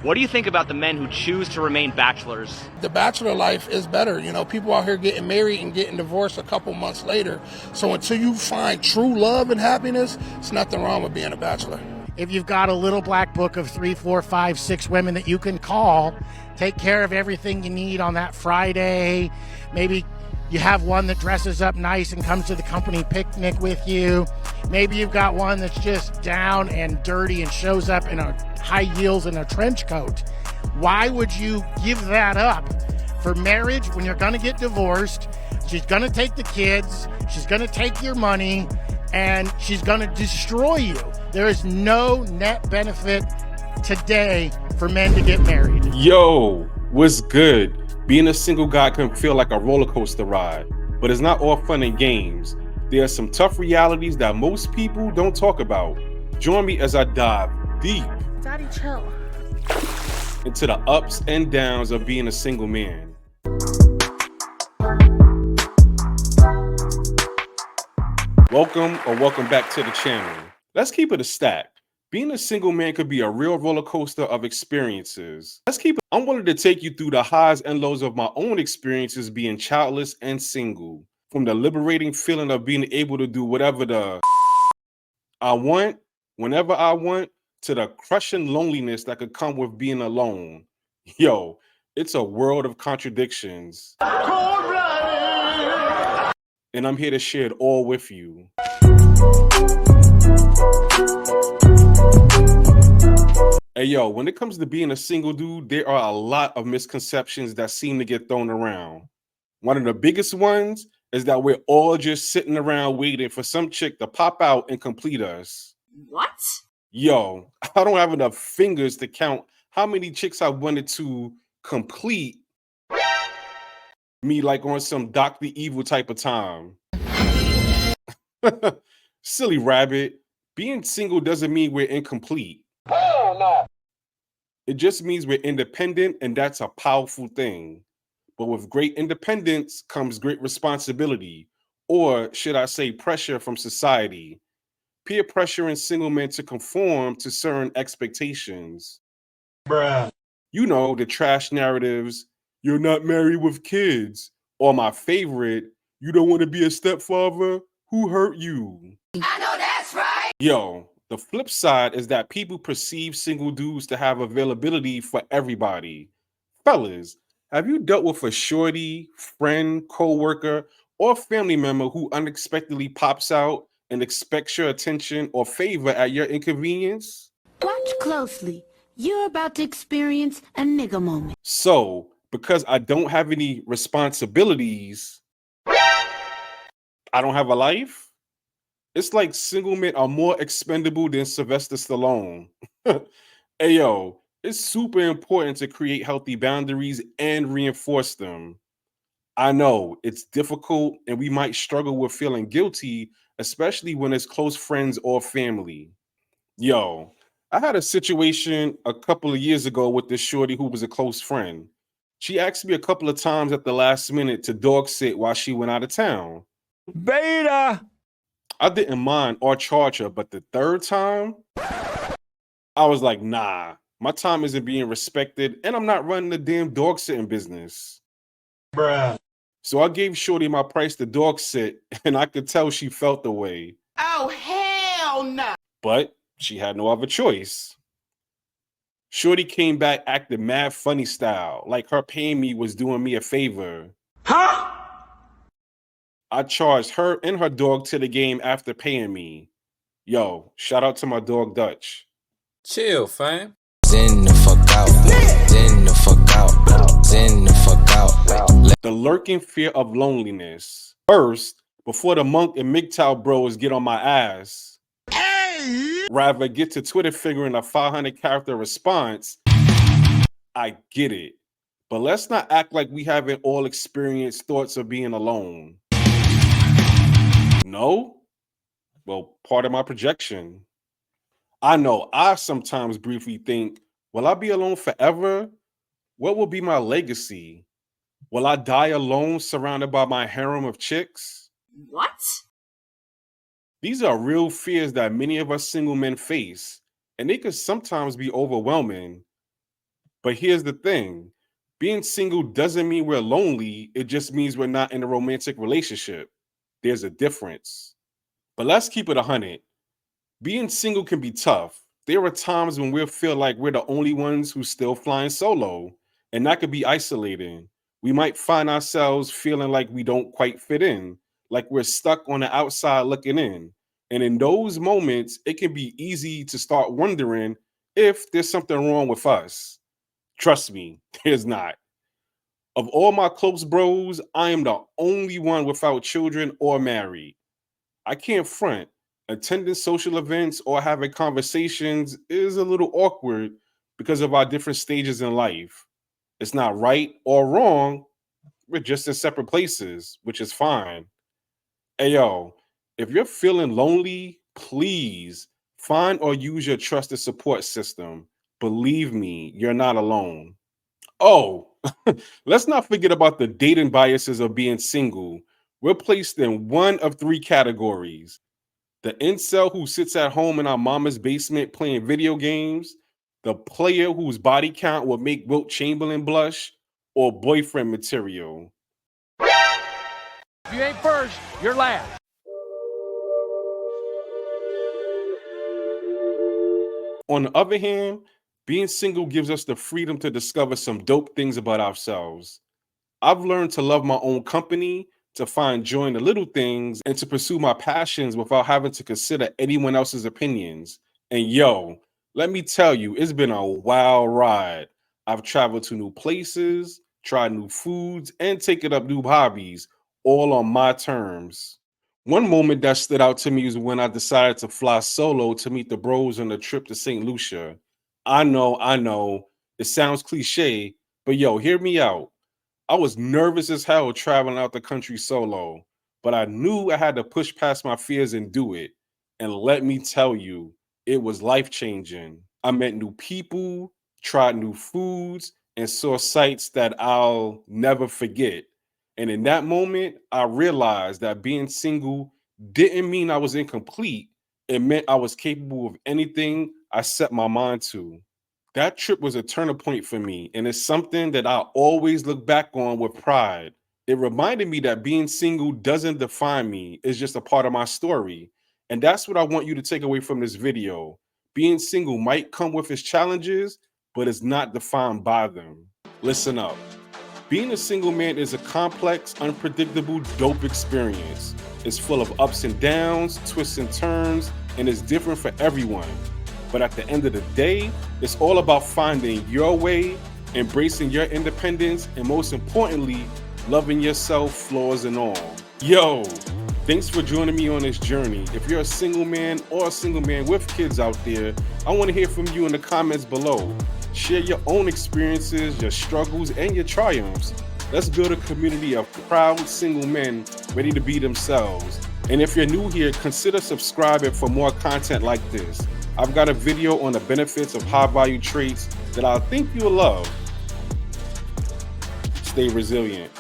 What do you think about the men who choose to remain bachelors? The bachelor life is better. You know, people out here getting married and getting divorced a couple months later. So until you find true love and happiness, there's nothing wrong with being a bachelor. If you've got a little black book of 3, 4, 5, 6 women that you can call, take care of everything you need on that Friday. Maybe you have one that dresses up nice and comes to the company picnic with you. Maybe you've got one that's just down and dirty and shows up in a high heels and a trench coat. Why would you give that up for marriage when you're going to get divorced? She's going to take the kids. She's going to take your money. And she's going to destroy you. There is no net benefit today for men to get married. Yo, what's good? Being a single guy can feel like a roller coaster ride, but it's not all fun and games. There are some tough realities that most people don't talk about. Join me as I dive deep Daddy, chill. into the ups and downs of being a single man. Welcome back to the channel. Let's keep it a stack. Being a single man could be a real roller coaster of experiences. I'm willing to take you through the highs and lows of my own experiences being childless and single. From the liberating feeling of being able to do whatever I want, whenever I want, to the crushing loneliness that could come with being alone. Yo, it's a world of contradictions. And I'm here to share it all with you. Hey, yo, when it comes to being a single dude, there are a lot of misconceptions that seem to get thrown around. One of the biggest ones is that we're all just sitting around waiting for some chick to pop out and complete us. What? Yo, I don't have enough fingers to count how many chicks I wanted to complete me like on some Dr. Evil type of time. Silly rabbit. Being single doesn't mean we're incomplete. Hell no. It just means we're independent, and that's a powerful thing. But with great independence comes great responsibility, or should I say pressure from society. Peer pressure in single men to conform to certain expectations. Bruh. You know, the trash narratives, you're not married with kids. Or my favorite, you don't want to be a stepfather? Who hurt you? I know that's right. Yo, the flip side is that people perceive single dudes to have availability for everybody. Fellas, have you dealt with a shorty, friend, co-worker, or family member who unexpectedly pops out and expects your attention or favor at your inconvenience? Watch closely. You're about to experience a nigga moment. So, because I don't have any responsibilities, I don't have a life? It's like single men are more expendable than Sylvester Stallone. Hey, yo, it's super important to create healthy boundaries and reinforce them. I know it's difficult and we might struggle with feeling guilty, especially when it's close friends or family. Yo, I had a situation a couple of years ago with this shorty who was a close friend. She asked me a couple of times at the last minute to dog sit while she went out of town. Beta! I didn't mind or charge her, but the third time, I was like, nah, my time isn't being respected and I'm not running the damn dog sitting business. Bruh. So I gave shorty my price to dog sit and I could tell she felt the way. Oh, hell no. But she had no other choice. Shorty came back acting mad funny style, like her paying me was doing me a favor. Huh? I charged her and her dog to the game after paying me. Yo, shout out to my dog Dutch. Chill, fam. Zen the fuck out. Zen the fuck out. Zen the fuck out. The lurking fear of loneliness. First, before the monk and MGTOW bros get on my ass, rather get to Twitter figuring a 500 character response, I get it. But let's not act like we haven't all experienced thoughts of being alone. No? Well, part of my projection. I know I sometimes briefly think, will I be alone forever? What will be my legacy? Will I die alone surrounded by my harem of chicks? What? These are real fears that many of us single men face, and they can sometimes be overwhelming. But here's the thing. Being single doesn't mean we're lonely. It just means we're not in a romantic relationship. There's a difference. But let's keep it 100. Being single can be tough. There are times when we feel like we're the only ones who's still flying solo, and that could be isolating. We might find ourselves feeling like we don't quite fit in, like we're stuck on the outside looking in. And in those moments, it can be easy to start wondering if there's something wrong with us. Trust me, there's not. Of all my close bros, I am the only one without children or married. I can't front. Attending social events or having conversations is a little awkward because of our different stages in life. It's not right or wrong. We're just in separate places, which is fine. Hey, yo, if you're feeling lonely, please find or use your trusted support system. Believe me, you're not alone. Oh, let's not forget about the dating biases of being single. We're placed in one of 3 categories: the incel who sits at home in our mama's basement playing video games, the player whose body count will make Wilt Chamberlain blush, or boyfriend material. If you ain't first, you're last. On the other hand, being single gives us the freedom to discover some dope things about ourselves. I've learned to love my own company, to find joy in the little things, and to pursue my passions without having to consider anyone else's opinions. And yo, let me tell you, it's been a wild ride. I've traveled to new places, tried new foods, and taken up new hobbies, all on my terms. One moment that stood out to me was when I decided to fly solo to meet the bros on a trip to St. Lucia. I know, it sounds cliche, but yo, hear me out. I was nervous as hell traveling out the country solo, but I knew I had to push past my fears and do it. And let me tell you, it was life-changing. I met new people, tried new foods, and saw sights that I'll never forget. And in that moment, I realized that being single didn't mean I was incomplete. It meant I was capable of anything I set my mind to. That trip was a turning point for me, and it's something that I always look back on with pride. It reminded me that being single doesn't define me, it's just a part of my story. And that's what I want you to take away from this video. Being single might come with its challenges, but it's not defined by them. Listen up. Being a single man is a complex, unpredictable, dope experience. It's full of ups and downs, twists and turns, and it's different for everyone. But at the end of the day, it's all about finding your way, embracing your independence, and most importantly, loving yourself, flaws and all. Yo, thanks for joining me on this journey. If you're a single man or a single man with kids out there, I want to hear from you in the comments below. Share your own experiences, your struggles, and your triumphs. Let's build a community of proud single men ready to be themselves. And if you're new here, consider subscribing for more content like this. I've got a video on the benefits of high-value traits that I think you'll love. Stay resilient.